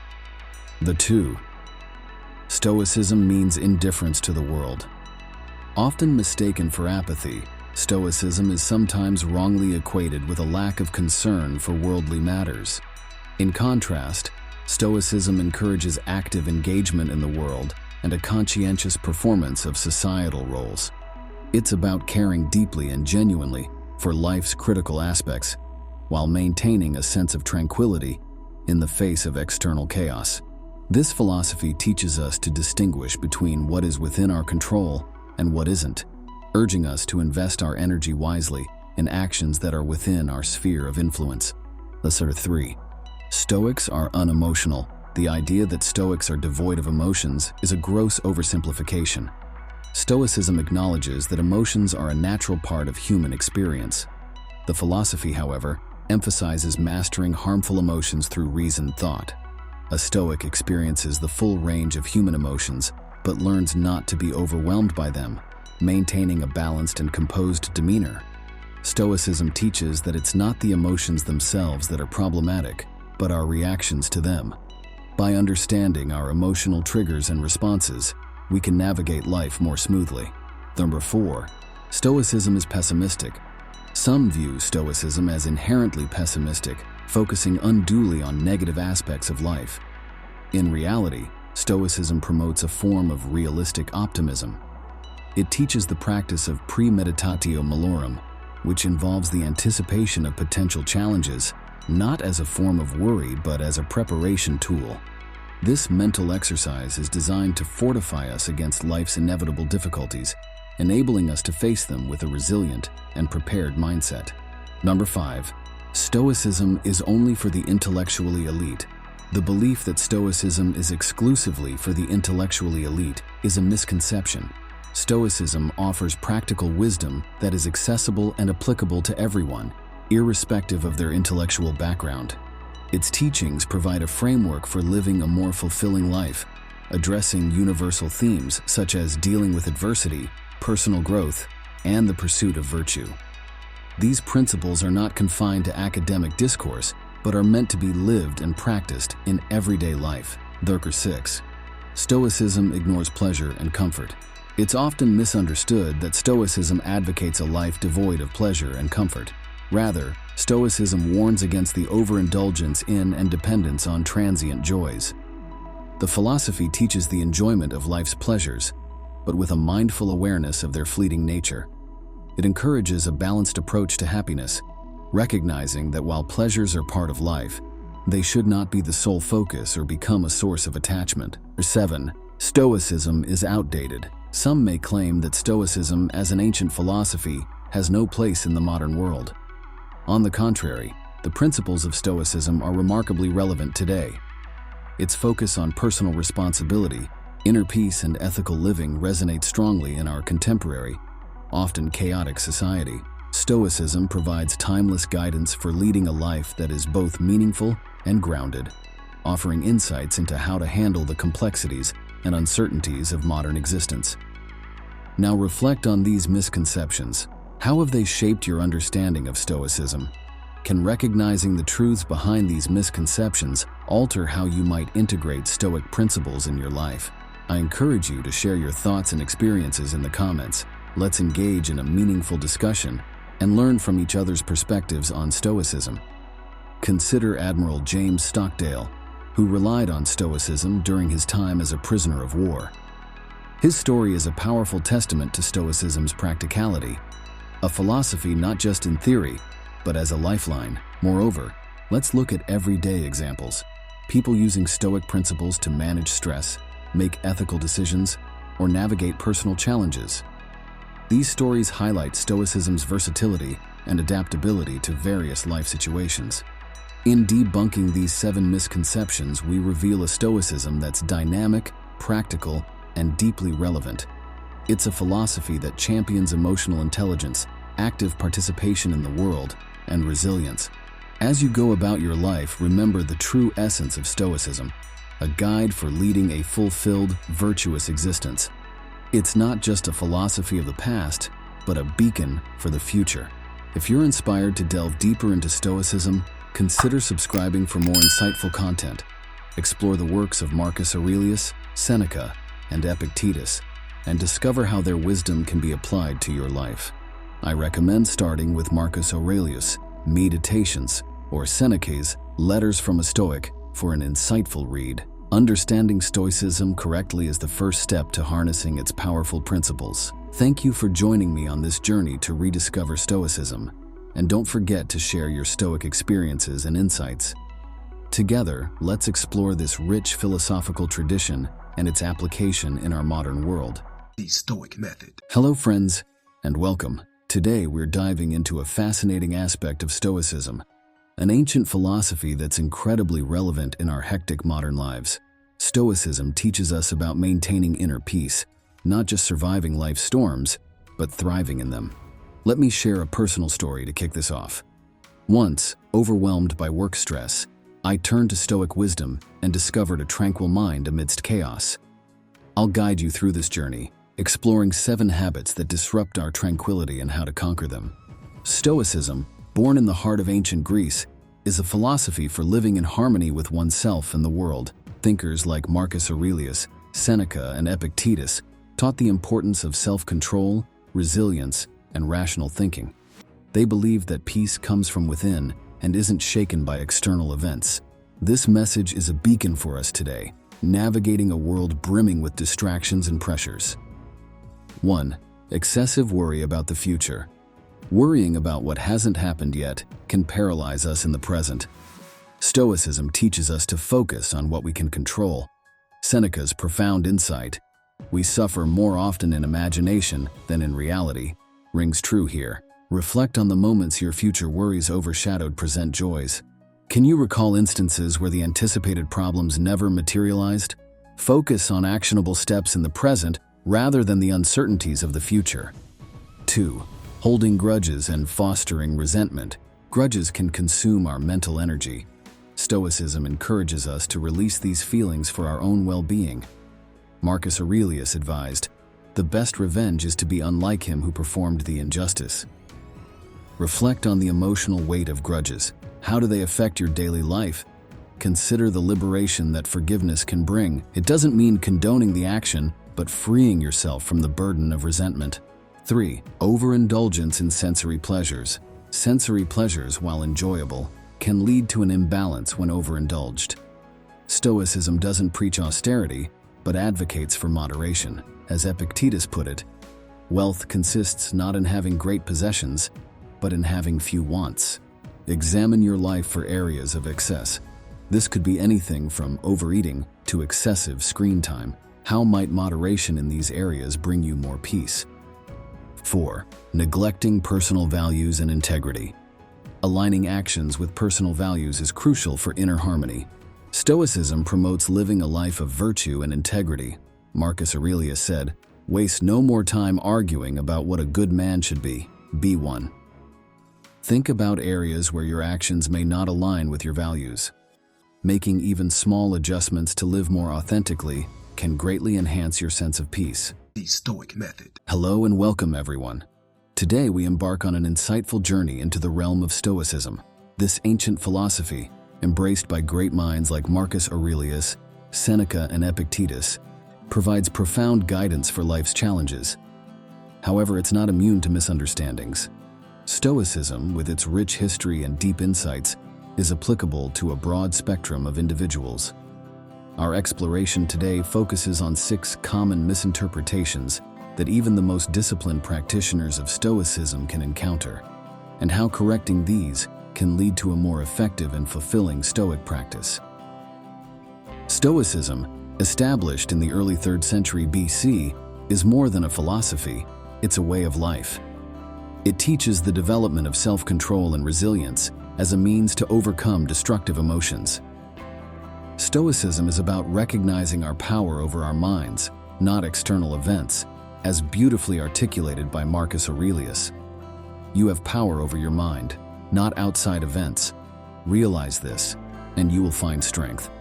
Speaker 2: The 2. Stoicism means indifference to the world. Often mistaken for apathy, Stoicism is sometimes wrongly equated with a lack of concern for worldly matters. In contrast, Stoicism encourages active engagement in the world and a conscientious performance of societal roles. It's about caring deeply and genuinely for life's critical aspects, while maintaining a sense of tranquility in the face of external chaos. This philosophy teaches us to distinguish between what is within our control and what isn't, urging us to invest our energy wisely in actions that are within our sphere of influence. The 3. Stoics are unemotional. The idea that Stoics are devoid of emotions is a gross oversimplification. Stoicism acknowledges that emotions are a natural part of human experience. The philosophy, however, emphasizes mastering harmful emotions through reasoned thought. A Stoic experiences the full range of human emotions, but learns not to be overwhelmed by them, maintaining a balanced and composed demeanor. Stoicism teaches that it's not the emotions themselves that are problematic, but our reactions to them. By understanding our emotional triggers and responses, we can navigate life more smoothly. Number 4. Stoicism is pessimistic. Some view Stoicism as inherently pessimistic, focusing unduly on negative aspects of life. In reality, Stoicism promotes a form of realistic optimism. It teaches the practice of premeditatio malorum, which involves the anticipation of potential challenges, not as a form of worry but as a preparation tool. This mental exercise is designed to fortify us against life's inevitable difficulties, enabling us to face them with a resilient and prepared mindset. Number 5. Stoicism is only for the intellectually elite. The belief that Stoicism is exclusively for the intellectually elite is a misconception. Stoicism offers practical wisdom that is accessible and applicable to everyone, irrespective of their intellectual background. Its teachings provide a framework for living a more fulfilling life, addressing universal themes such as dealing with adversity, personal growth, and the pursuit of virtue. These principles are not confined to academic discourse, but are meant to be lived and practiced in everyday life. Number 6. Stoicism ignores pleasure and comfort. It's often misunderstood that Stoicism advocates a life devoid of pleasure and comfort. Rather, Stoicism warns against the overindulgence in and dependence on transient joys. The philosophy teaches the enjoyment of life's pleasures, but with a mindful awareness of their fleeting nature. It encourages a balanced approach to happiness, recognizing that while pleasures are part of life, they should not be the sole focus or become a source of attachment. Number 7. Stoicism is outdated. Some may claim that Stoicism, as an ancient philosophy, has no place in the modern world. On the contrary, the principles of Stoicism are remarkably relevant today. Its focus on personal responsibility, inner peace, and ethical living resonates strongly in our contemporary, often chaotic society. Stoicism provides timeless guidance for leading a life that is both meaningful and grounded, offering insights into how to handle the complexities and uncertainties of modern existence. Now reflect on these misconceptions. How have they shaped your understanding of Stoicism? Can recognizing the truths behind these misconceptions alter how you might integrate Stoic principles in your life? I encourage you to share your thoughts and experiences in the comments. Let's engage in a meaningful discussion and learn from each other's perspectives on Stoicism. Consider Admiral James Stockdale, who relied on Stoicism during his time as a prisoner of war. His story is a powerful testament to Stoicism's practicality, a philosophy not just in theory, but as a lifeline. Moreover, let's look at everyday examples. People using Stoic principles to manage stress, make ethical decisions, or navigate personal challenges. These stories highlight Stoicism's versatility and adaptability to various life situations. In debunking these 7 misconceptions, we reveal a Stoicism that's dynamic, practical, and deeply relevant. It's a philosophy that champions emotional intelligence, active participation in the world, and resilience. As you go about your life, remember the true essence of Stoicism, a guide for leading a fulfilled, virtuous existence. It's not just a philosophy of the past, but a beacon for the future. If you're inspired to delve deeper into Stoicism, Consider subscribing for more insightful content. Explore the works of Marcus Aurelius, Seneca, and Epictetus, and discover how their wisdom can be applied to your life. I recommend starting with Marcus Aurelius' Meditations, or Seneca's Letters from a Stoic, for an insightful read. Understanding Stoicism correctly is the first step to harnessing its powerful principles. Thank you for joining me on this journey to rediscover Stoicism, and don't forget to share your Stoic experiences and insights. Together, let's explore this rich philosophical tradition and its application in our modern world.
Speaker 1: The Stoic Method.
Speaker 2: Hello friends, and welcome. Today we're diving into a fascinating aspect of Stoicism, an ancient philosophy that's incredibly relevant in our hectic modern lives. Stoicism teaches us about maintaining inner peace, not just surviving life's storms, but thriving in them. Let me share a personal story to kick this off. Once, overwhelmed by work stress, I turned to Stoic wisdom and discovered a tranquil mind amidst chaos. I'll guide you through this journey, exploring 7 habits that disrupt our tranquility and how to conquer them. Stoicism, born in the heart of ancient Greece, is a philosophy for living in harmony with oneself and the world. Thinkers like Marcus Aurelius, Seneca, and Epictetus taught the importance of self-control, resilience, and rational thinking. They believed that peace comes from within and isn't shaken by external events. This message is a beacon for us today, navigating a world brimming with distractions and pressures. 1. Excessive worry about the future. Worrying about what hasn't happened yet can paralyze us in the present. Stoicism teaches us to focus on what we can control. Seneca's profound insight, "We suffer more often in imagination than in reality," rings true here. Reflect on the moments your future worries overshadowed present joys. Can you recall instances where the anticipated problems never materialized? Focus on actionable steps in the present rather than the uncertainties of the future. 2. Holding grudges and fostering resentment. Grudges can consume our mental energy. Stoicism encourages us to release these feelings for our own well-being. Marcus Aurelius advised, "The best revenge is to be unlike him who performed the injustice." Reflect on the emotional weight of grudges. How do they affect your daily life? Consider the liberation that forgiveness can bring. It doesn't mean condoning the action, but freeing yourself from the burden of resentment. 3. Overindulgence in sensory pleasures. Sensory pleasures, while enjoyable, can lead to an imbalance when overindulged. Stoicism doesn't preach austerity, but advocates for moderation. As Epictetus put it, "Wealth consists not in having great possessions, but in having few wants." Examine your life for areas of excess. This could be anything from overeating to excessive screen time. How might moderation in these areas bring you more peace? 4. Neglecting personal values and integrity. Aligning actions with personal values is crucial for inner harmony. Stoicism promotes living a life of virtue and integrity. Marcus Aurelius said, "Waste no more time arguing about what a good man should be. Be one." Think about areas where your actions may not align with your values. Making even small adjustments to live more authentically can greatly enhance your sense of peace.
Speaker 1: The Stoic Method.
Speaker 2: Hello and welcome everyone. Today we embark on an insightful journey into the realm of Stoicism. This ancient philosophy, embraced by great minds like Marcus Aurelius, Seneca, and Epictetus, provides profound guidance for life's challenges. However, it's not immune to misunderstandings. Stoicism, with its rich history and deep insights, is applicable to a broad spectrum of individuals. Our exploration today focuses on 6 common misinterpretations that even the most disciplined practitioners of Stoicism can encounter, and how correcting these can lead to a more effective and fulfilling Stoic practice. Stoicism, established in the early 3rd century BC, is more than a philosophy, it's a way of life. It teaches the development of self-control and resilience as a means to overcome destructive emotions. Stoicism is about recognizing our power over our minds, not external events, as beautifully articulated by Marcus Aurelius. You have power over your mind, not outside events. Realize this, and you will find strength.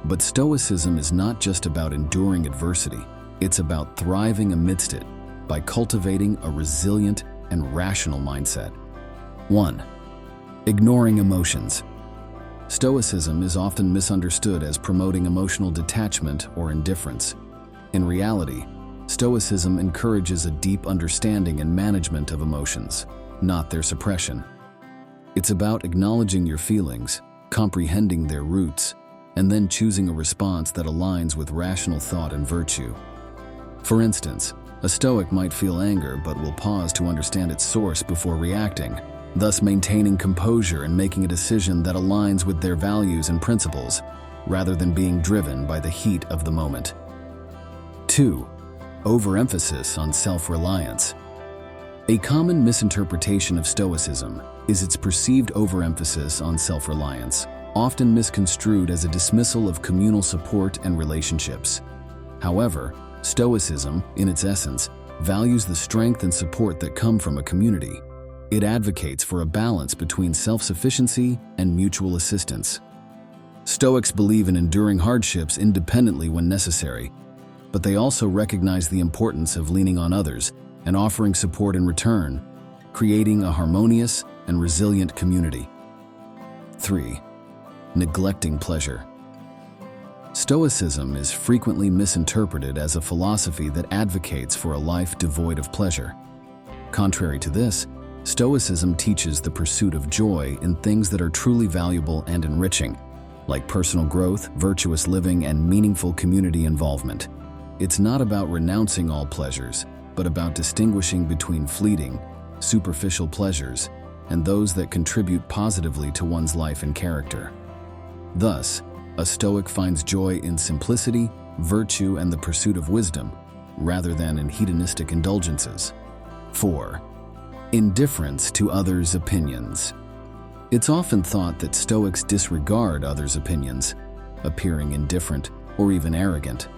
Speaker 2: But Stoicism is not just about enduring adversity, it's about thriving amidst it by cultivating a resilient and rational mindset. 1. Ignoring emotions. Stoicism is often misunderstood as promoting emotional detachment or indifference. In reality, Stoicism encourages a deep understanding and management of emotions, not their suppression. It's about acknowledging your feelings, comprehending their roots, and then choosing a response that aligns with rational thought and virtue. For instance, a Stoic might feel anger but will pause to understand its source before reacting, thus maintaining composure and making a decision that aligns with their values and principles, rather than being driven by the heat of the moment. 2. Overemphasis on self-reliance. A common misinterpretation of Stoicism is its perceived overemphasis on self-reliance, often misconstrued as a dismissal of communal support and relationships. However, Stoicism, in its essence, values the strength and support that come from a community. It advocates for a balance between self-sufficiency and mutual assistance. Stoics believe in enduring hardships independently when necessary, but they also recognize the importance of leaning on others and offering support in return, creating a harmonious and resilient community. 3. Neglecting pleasure. Stoicism is frequently misinterpreted as a philosophy that advocates for a life devoid of pleasure. Contrary to this, Stoicism teaches the pursuit of joy in things that are truly valuable and enriching, like personal growth, virtuous living, and meaningful community involvement. It's not about renouncing all pleasures, but about distinguishing between fleeting, superficial pleasures and those that contribute positively to one's life and character. Thus, a Stoic finds joy in simplicity, virtue, and the pursuit of wisdom, rather than in hedonistic indulgences. 4. Indifference to others' opinions. It's often thought that Stoics disregard others' opinions, appearing indifferent or even arrogant.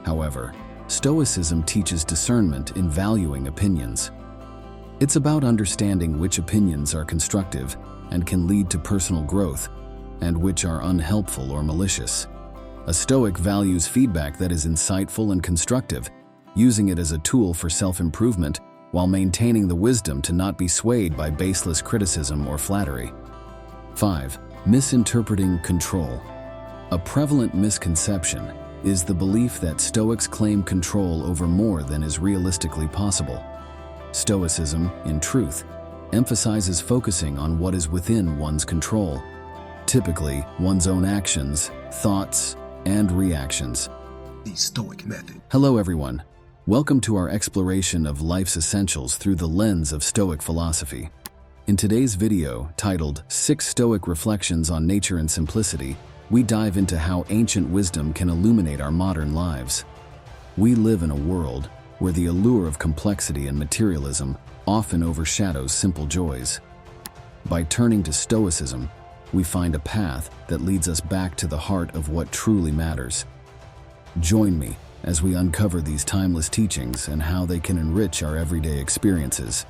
Speaker 2: However, Stoicism teaches discernment in valuing opinions. It's about understanding which opinions are constructive and can lead to personal growth, and which are unhelpful or malicious. A Stoic values feedback that is insightful and constructive, using it as a tool for self-improvement while maintaining the wisdom to not be swayed by baseless criticism or flattery. 5. Misinterpreting control. A prevalent misconception is the belief that Stoics claim control over more than is realistically possible. Stoicism, in truth, emphasizes focusing on what is within one's control, typically one's own actions, thoughts, and reactions.
Speaker 1: The Stoic Method.
Speaker 2: Hello everyone. Welcome to our exploration of life's essentials through the lens of Stoic philosophy. In today's video, titled 6 Stoic Reflections on Nature and Simplicity, we dive into how ancient wisdom can illuminate our modern lives. We live in a world where the allure of complexity and materialism often overshadows simple joys. By turning to Stoicism, we find a path that leads us back to the heart of what truly matters. Join me as we uncover these timeless teachings and how they can enrich our everyday experiences.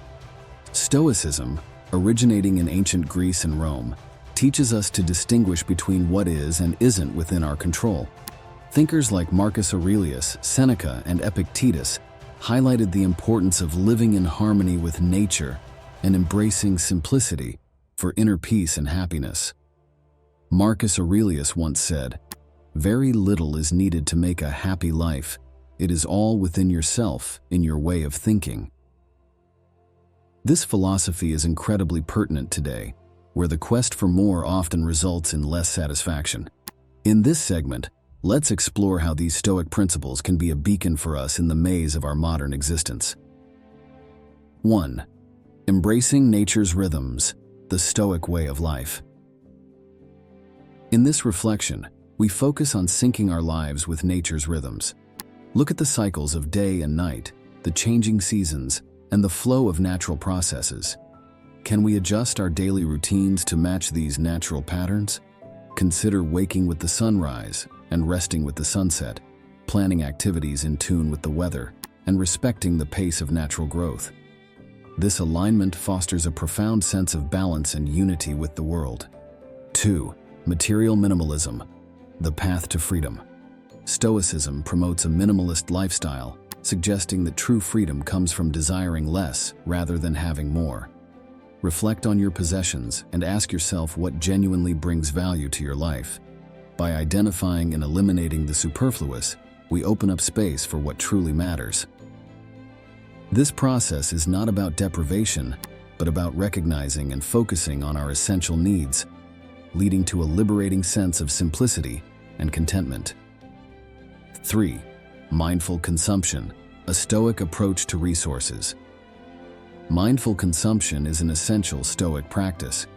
Speaker 2: Stoicism, originating in ancient Greece and Rome, teaches us to distinguish between what is and isn't within our control. Thinkers like Marcus Aurelius, Seneca, and Epictetus highlighted the importance of living in harmony with nature and embracing simplicity for inner peace and happiness. Marcus Aurelius once said, "Very little is needed to make a happy life. It is all within yourself, in your way of thinking." This philosophy is incredibly pertinent today, where the quest for more often results in less satisfaction. In this segment, let's explore how these Stoic principles can be a beacon for us in the maze of our modern existence. 1. Embracing nature's rhythms, the Stoic way of life. In this reflection, we focus on syncing our lives with nature's rhythms. Look at the cycles of day and night, the changing seasons, and the flow of natural processes. Can we adjust our daily routines to match these natural patterns? Consider waking with the sunrise and resting with the sunset, planning activities in tune with the weather, and respecting the pace of natural growth. This alignment fosters a profound sense of balance and unity with the world. 2. Material minimalism, the path to freedom. Stoicism promotes a minimalist lifestyle, suggesting that true freedom comes from desiring less rather than having more. Reflect on your possessions and ask yourself what genuinely brings value to your life. By identifying and eliminating the superfluous, we open up space for what truly matters. This process is not about deprivation, but about recognizing and focusing on our essential needs, leading to a liberating sense of simplicity and contentment. 3. Mindful consumption, a Stoic approach to resources. Mindful consumption is an essential Stoic practice.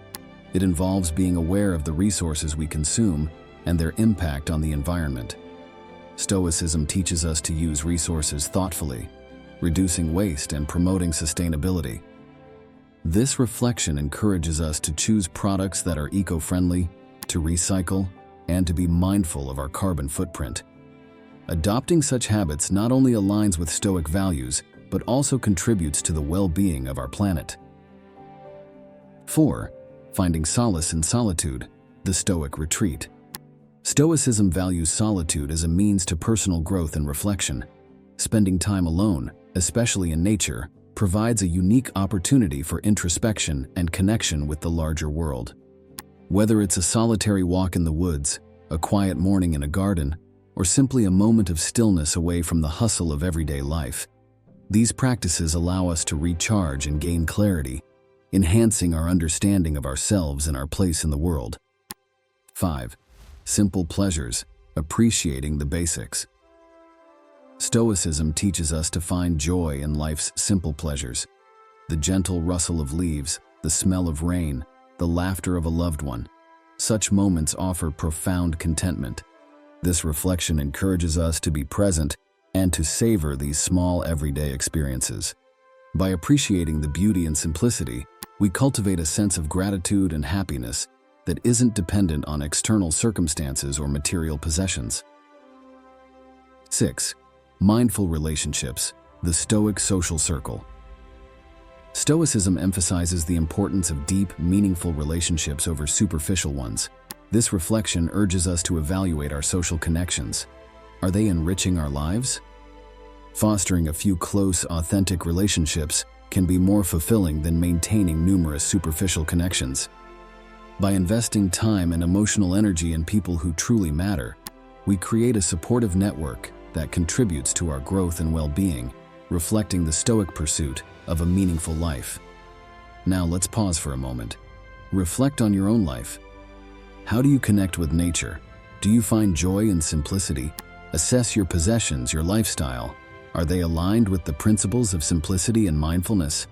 Speaker 2: It involves being aware of the resources we consume and their impact on the environment. Stoicism teaches us to use resources thoughtfully, reducing waste and promoting sustainability. This reflection encourages us to choose products that are eco-friendly, to recycle, and to be mindful of our carbon footprint. Adopting such habits not only aligns with Stoic values, but also contributes to the well-being of our planet. 4. Finding solace in solitude, the Stoic retreat. Stoicism values solitude as a means to personal growth and reflection. Spending time alone, especially in nature, provides a unique opportunity for introspection and connection with the larger world. Whether it's a solitary walk in the woods, a quiet morning in a garden, or simply a moment of stillness away from the hustle of everyday life, these practices allow us to recharge and gain clarity, enhancing our understanding of ourselves and our place in the world. 5. Simple pleasures, appreciating the basics. Stoicism teaches us to find joy in life's simple pleasures. The gentle rustle of leaves, the smell of rain, the laughter of a loved one. Such moments offer profound contentment. This reflection encourages us to be present and to savor these small everyday experiences. By appreciating the beauty and simplicity, we cultivate a sense of gratitude and happiness that isn't dependent on external circumstances or material possessions. 6. Mindful relationships, the Stoic social circle. Stoicism emphasizes the importance of deep, meaningful relationships over superficial ones. This reflection urges us to evaluate our social connections. Are they enriching our lives? Fostering a few close, authentic relationships can be more fulfilling than maintaining numerous superficial connections. By investing time and emotional energy in people who truly matter, we create a supportive network that contributes to our growth and well-being, reflecting the Stoic pursuit of a meaningful life. Now let's pause for a moment. Reflect on your own life. How do you connect with nature? Do you find joy in simplicity? Assess your possessions, your lifestyle. Are they aligned with the principles of simplicity and mindfulness?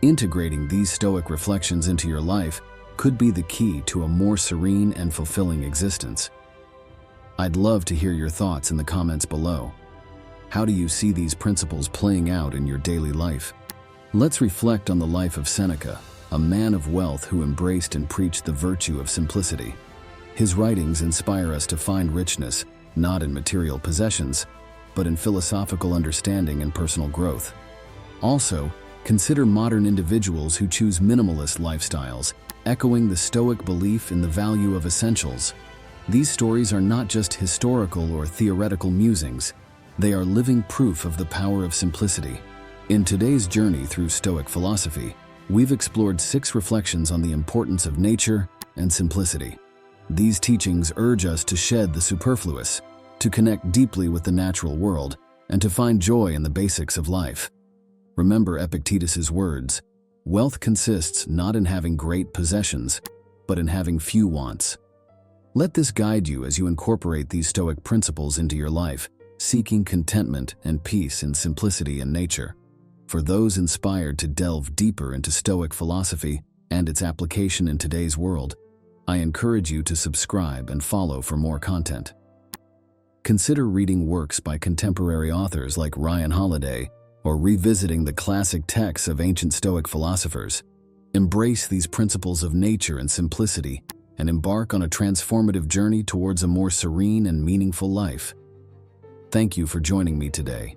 Speaker 2: Integrating these Stoic reflections into your life could be the key to a more serene and fulfilling existence. I'd love to hear your thoughts in the comments below. How do you see these principles playing out in your daily life? Let's reflect on the life of Seneca, a man of wealth who embraced and preached the virtue of simplicity. His writings inspire us to find richness, not in material possessions, but in philosophical understanding and personal growth. Also, consider modern individuals who choose minimalist lifestyles, echoing the Stoic belief in the value of essentials. These stories are not just historical or theoretical musings. They are living proof of the power of simplicity. In today's journey through Stoic philosophy, we've explored 6 reflections on the importance of nature and simplicity. These teachings urge us to shed the superfluous, to connect deeply with the natural world, and to find joy in the basics of life. Remember Epictetus's words, "Wealth consists not in having great possessions, but in having few wants." Let this guide you as you incorporate these Stoic principles into your life, seeking contentment and peace in simplicity and nature. For those inspired to delve deeper into Stoic philosophy and its application in today's world, I encourage you to subscribe and follow for more content. Consider reading works by contemporary authors like Ryan Holiday or revisiting the classic texts of ancient Stoic philosophers. Embrace these principles of nature and simplicity and embark on a transformative journey towards a more serene and meaningful life. Thank you for joining me today,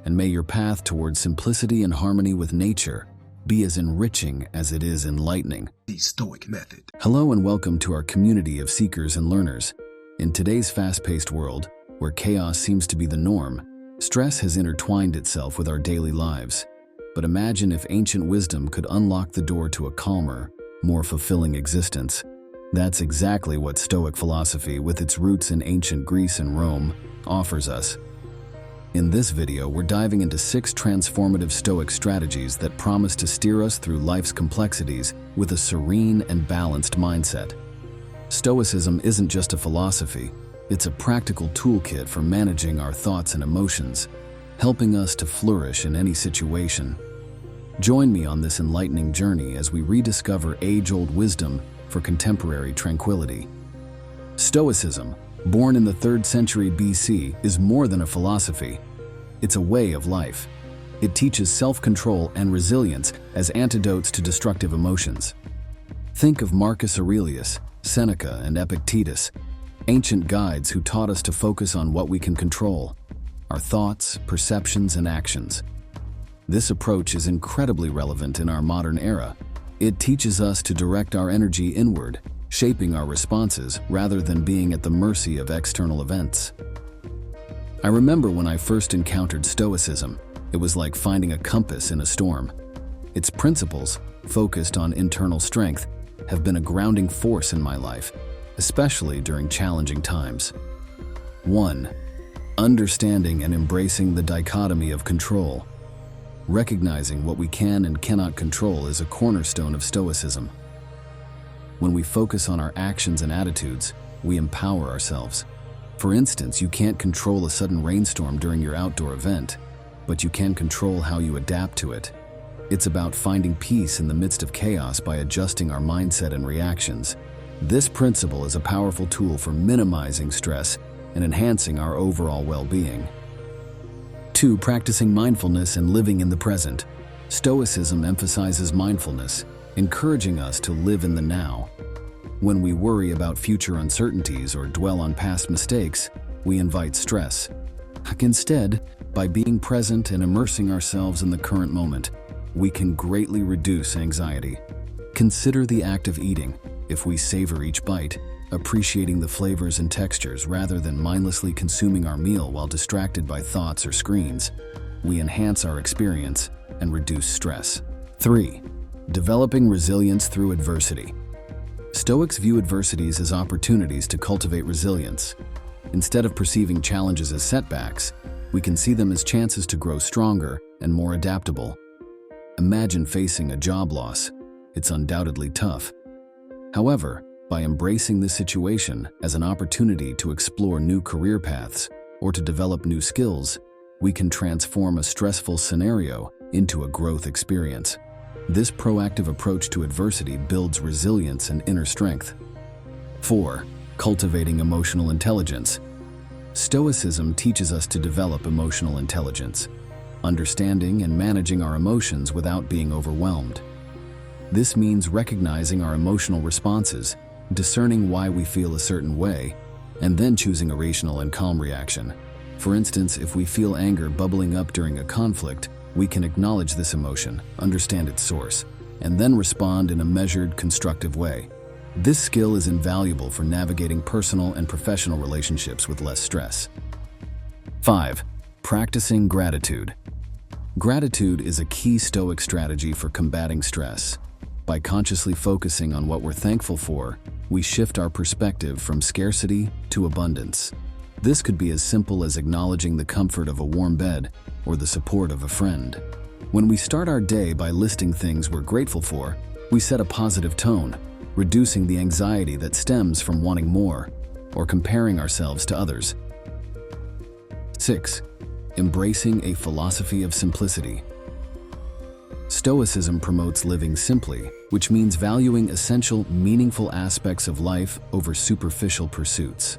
Speaker 2: and may your path towards simplicity and harmony with nature be as enriching as it is enlightening.
Speaker 1: The Stoic Method.
Speaker 2: Hello and welcome to our community of seekers and learners. In today's fast-paced world, where chaos seems to be the norm, stress has intertwined itself with our daily lives. but imagine if ancient wisdom could unlock the door to a calmer, more fulfilling existence. That's exactly what Stoic philosophy, with its roots in ancient Greece and Rome, offers us. In this video, we're diving into 6 transformative Stoic strategies that promise to steer us through life's complexities with a serene and balanced mindset. Stoicism isn't just a philosophy, it's a practical toolkit for managing our thoughts and emotions, helping us to flourish in any situation. Join me on this enlightening journey as we rediscover age-old wisdom for contemporary tranquility. Stoicism, born in the 3rd century BC, is more than a philosophy. It's a way of life. It teaches self-control and resilience as antidotes to destructive emotions. Think of Marcus Aurelius, Seneca, and Epictetus, ancient guides who taught us to focus on what we can control: our thoughts, perceptions, and actions. This approach is incredibly relevant in our modern era. It teaches us to direct our energy inward, shaping our responses rather than being at the mercy of external events. I remember when I first encountered Stoicism, it was like finding a compass in a storm. Its principles, focused on internal strength, have been a grounding force in my life, especially during challenging times. 1. Understanding and embracing the dichotomy of control. Recognizing what we can and cannot control is a cornerstone of Stoicism. When we focus on our actions and attitudes, we empower ourselves. For instance, you can't control a sudden rainstorm during your outdoor event, but you can control how you adapt to it. It's about finding peace in the midst of chaos by adjusting our mindset and reactions. This principle is a powerful tool for minimizing stress and enhancing our overall well-being. 2. Practicing mindfulness and living in the present. Stoicism emphasizes mindfulness, encouraging us to live in the now. When we worry about future uncertainties or dwell on past mistakes, we invite stress. Instead, by being present and immersing ourselves in the current moment, we can greatly reduce anxiety. Consider the act of eating. If we savor each bite, appreciating the flavors and textures rather than mindlessly consuming our meal while distracted by thoughts or screens, we enhance our experience and reduce stress. 3. Developing resilience through adversity. Stoics view adversities as opportunities to cultivate resilience. Instead of perceiving challenges as setbacks, we can see them as chances to grow stronger and more adaptable. Imagine facing a job loss. It's undoubtedly tough. However, by embracing this situation as an opportunity to explore new career paths or to develop new skills, we can transform a stressful scenario into a growth experience. This proactive approach to adversity builds resilience and inner strength. 4. Cultivating emotional intelligence. Stoicism teaches us to develop emotional intelligence, understanding and managing our emotions without being overwhelmed. This means recognizing our emotional responses, discerning why we feel a certain way, and then choosing a rational and calm reaction. For instance, if we feel anger bubbling up during a conflict, we can acknowledge this emotion, understand its source, and then respond in a measured, constructive way. This skill is invaluable for navigating personal and professional relationships with less stress. 5. Practicing gratitude. Gratitude is a key Stoic strategy for combating stress. By consciously focusing on what we're thankful for, we shift our perspective from scarcity to abundance. This could be as simple as acknowledging the comfort of a warm bed or the support of a friend. When we start our day by listing things we're grateful for, we set a positive tone, reducing the anxiety that stems from wanting more or comparing ourselves to others. 6. Embracing a philosophy of simplicity. Stoicism promotes living simply, which means valuing essential, meaningful aspects of life over superficial pursuits.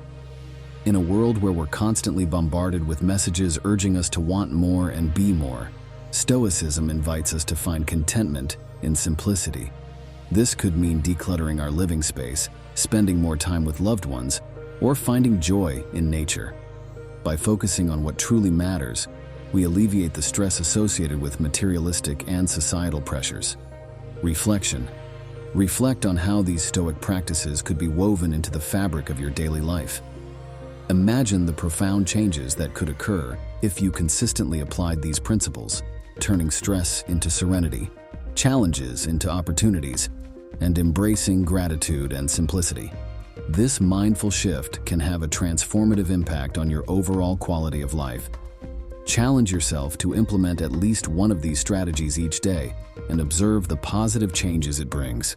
Speaker 2: In a world where we're constantly bombarded with messages urging us to want more and be more, Stoicism invites us to find contentment in simplicity. This could mean decluttering our living space, spending more time with loved ones, or finding joy in nature. By focusing on what truly matters, we alleviate the stress associated with materialistic and societal pressures. Reflection. Reflect on how these Stoic practices could be woven into the fabric of your daily life. Imagine the profound changes that could occur if you consistently applied these principles. turning stress into serenity, challenges into opportunities, and embracing gratitude and simplicity. This mindful shift can have a transformative impact on your overall quality of life. Challenge yourself to implement at least one of these strategies each day and observe the positive changes it brings.